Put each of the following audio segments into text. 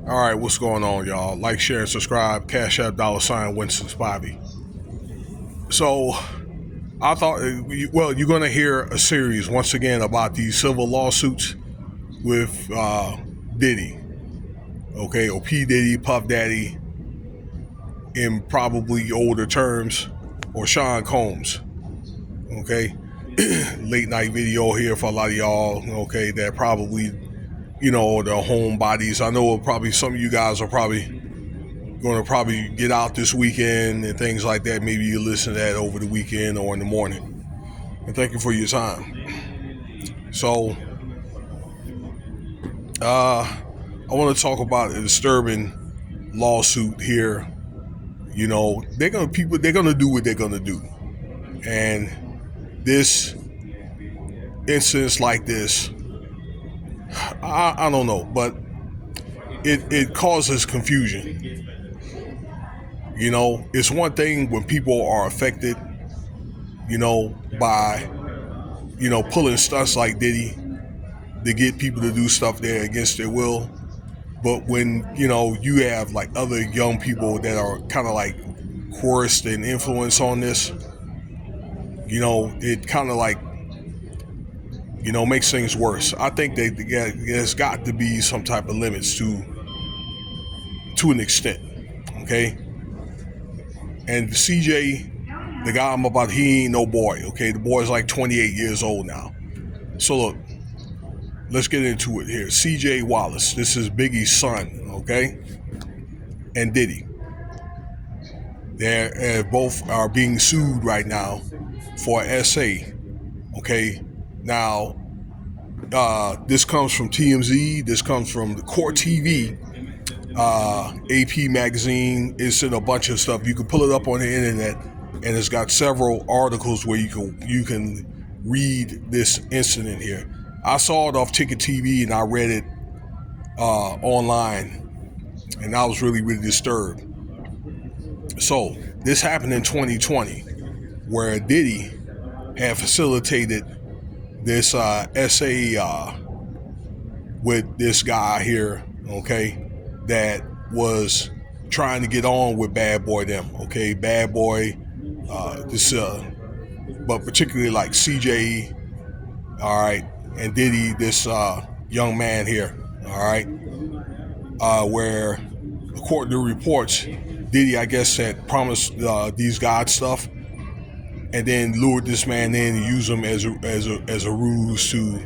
All right, what's going on, y'all? Like, share, and subscribe. Cash App, $ Winston Spivey. So, I thought, well, you're going to hear a series once again about these civil lawsuits with Diddy, okay, or P. Diddy, Puff Daddy, in probably older terms, or Sean Combs, okay? Late night video here for a lot of y'all, okay, that probably, the homebodies. I know probably some of you guys are probably going to probably get out this weekend and things like that. Maybe you listen to that over the weekend or in the morning. And thank you for your time. So, I want to talk about a disturbing lawsuit here. They're gonna do what they're gonna do, and this incidents like this, I don't know, but it causes confusion. It's one thing when people are affected, by pulling stunts like Diddy to get people to do stuff there against their will. But when, you have like other young people that are kind of like coerced and influenced on this, it kind of like, makes things worse. I think there's got to be some type of limits to an extent, okay? And CJ, the guy I'm about, he ain't no boy, okay? The boy's like 28 years old now. So look, let's get into it here. CJ Wallace, this is Biggie's son, okay? And Diddy. They both are being sued right now for SA, okay? Now, this comes from TMZ, this comes from the Court TV, AP magazine. It's in a bunch of stuff. You can pull it up on the internet, and it's got several articles where you can read this incident here. I saw it off Ticket TV and I read it online, and I was really, really disturbed. So this happened in 2020, where Diddy had facilitated this SA with this guy here, okay, that was trying to get on with Bad Boy them, okay, Bad Boy, but particularly like CJ, all right, and Diddy, this young man here, all right, where according to reports, Diddy, I guess, had promised these God stuff, and then lured this man in and used him as a ruse to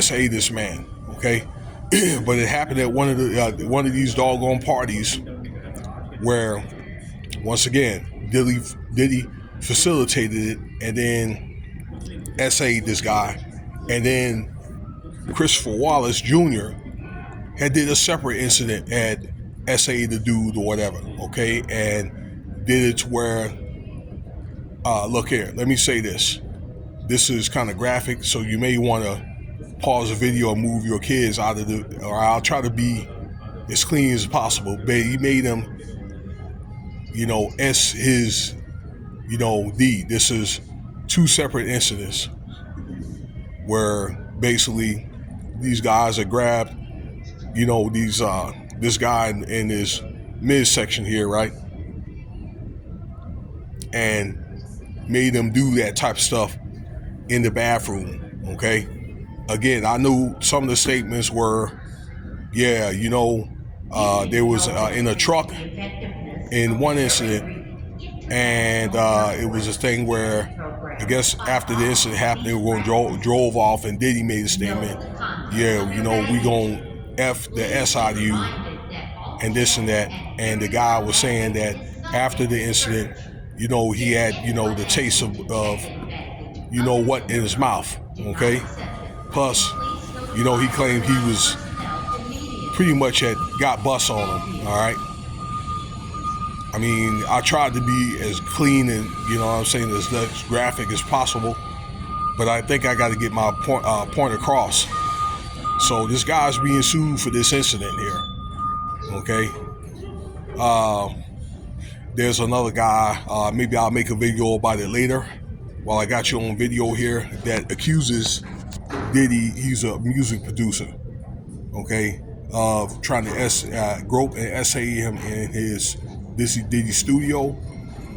SA this man, okay. But it happened at one of these doggone parties where, once again, Diddy facilitated it, and then SA'd this guy, and then Christopher Wallace Jr. had did a separate incident at SA the dude or whatever, okay, and did it to where, look here, let me say this. This is kind of graphic, so you may want to pause the video and move your kids out of the, or I'll try to be as clean as possible. But he made him, S his, D. This is two separate incidents where basically these guys are grabbed, this guy in his midsection here, right? And made them do that type of stuff in the bathroom, okay? Again, I knew some of the statements were, yeah, there was in a truck in one incident, and it was a thing where, I guess after the incident happened, they were going to drove off, and Diddy made a statement, yeah, we going to F the S out of you, and this and that. And the guy was saying that after the incident, he had, the taste of what in his mouth, okay? Plus, he claimed he was pretty much got bust on him, all right? I mean, I tried to be as clean and, as less graphic as possible, but I think I got to get my point across. So this guy's being sued for this incident here, okay? There's another guy, maybe I'll make a video about it later while I got you on video here, that accuses Diddy, he's a music producer, okay, of trying to grope and essay him in his Diddy studio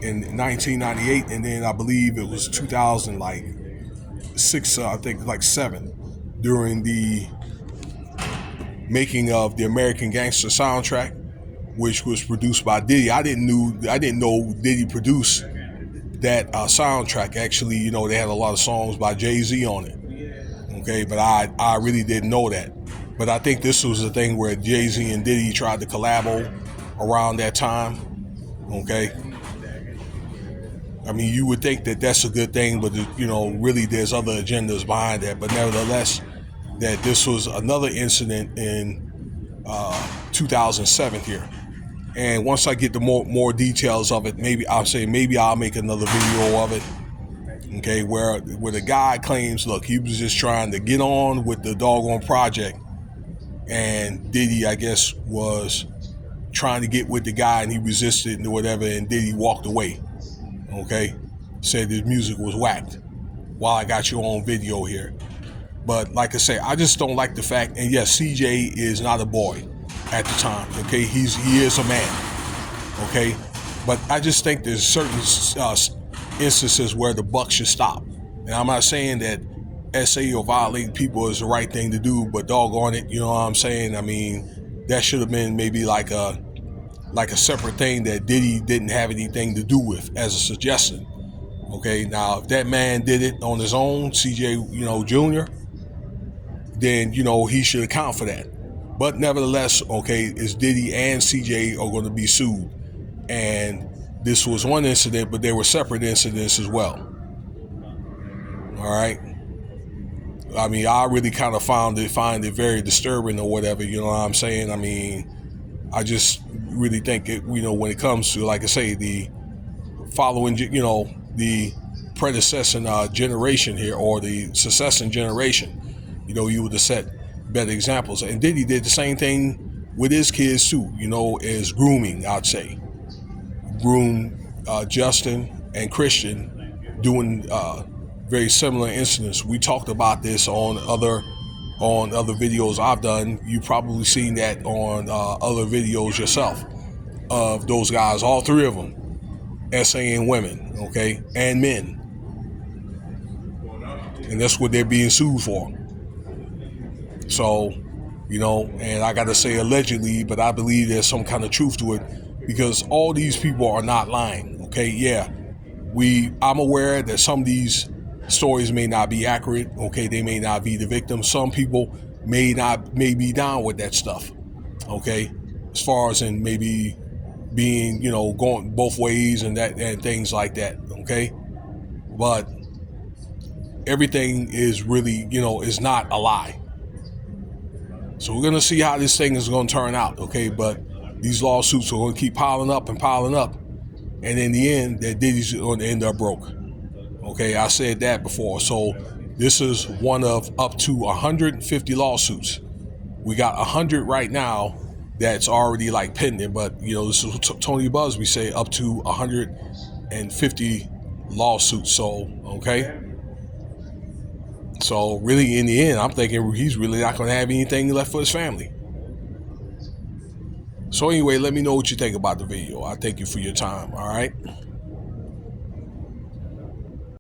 in 1998, and then I believe it was 2006, I think like seven, during the making of the American Gangster soundtrack, which was produced by Diddy. I didn't know Diddy produced that soundtrack. Actually, they had a lot of songs by Jay-Z on it. Okay, but I really didn't know that. But I think this was the thing where Jay-Z and Diddy tried to collabo around that time. Okay, I mean, you would think that that's a good thing, but really there's other agendas behind that. But nevertheless, that this was another incident in 2007 here. And once I get the more details of it, maybe I'll make another video of it. Okay, where the guy claims, look, he was just trying to get on with the doggone project, and Diddy, I guess, was trying to get with the guy, and he resisted and whatever, and Diddy walked away. Okay, said his music was whacked. While I got you on video here, but like I say, I just don't like the fact. And yes, CJ is not a boy at the time. Okay, he is a man. Okay, but I just think there's certain instances where the buck should stop. And I'm not saying that SA or violating people is the right thing to do, but doggone it, you know what I'm saying? I mean, that should have been maybe like a separate thing that Diddy didn't have anything to do with as a suggestion. Okay, now if that man did it on his own, CJ, Jr., then, he should account for that. But nevertheless, okay, is Diddy and CJ are going to be sued. And this was one incident, but there were separate incidents as well. All right. I mean, I really kind of find it very disturbing or whatever, you know what I'm saying? I mean, I just really think it, when it comes to, like I say, the following, the predecessor generation here, or the successing generation, you would have set better examples. And Diddy did the same thing with his kids too, as grooming, I'd say. Groom Justin and Christian doing very similar incidents. We talked about this on other videos I've done. You've probably seen that on other videos yourself of those guys, all three of them, SAing women, okay, and men. And that's what they're being sued for. So, and I got to say allegedly, but I believe there's some kind of truth to it, because all these people are not lying, okay? Yeah, I'm aware that some of these stories may not be accurate, okay? They may not be the victim. Some people may be down with that stuff, okay? As far as in maybe being, going both ways and things like that, okay? But everything is really, is not a lie. So we're going to see how this thing is going to turn out, okay? But these lawsuits are going to keep piling up. And in the end, that Diddy's going to end up broke. Okay, I said that before. So this is one of up to 150 lawsuits. We got 100 right now that's already like pending. But, this is what Tony Busby say, up to 150 lawsuits. So, okay. So really, in the end, I'm thinking he's really not going to have anything left for his family. So anyway, let me know what you think about the video. I thank you for your time. All right.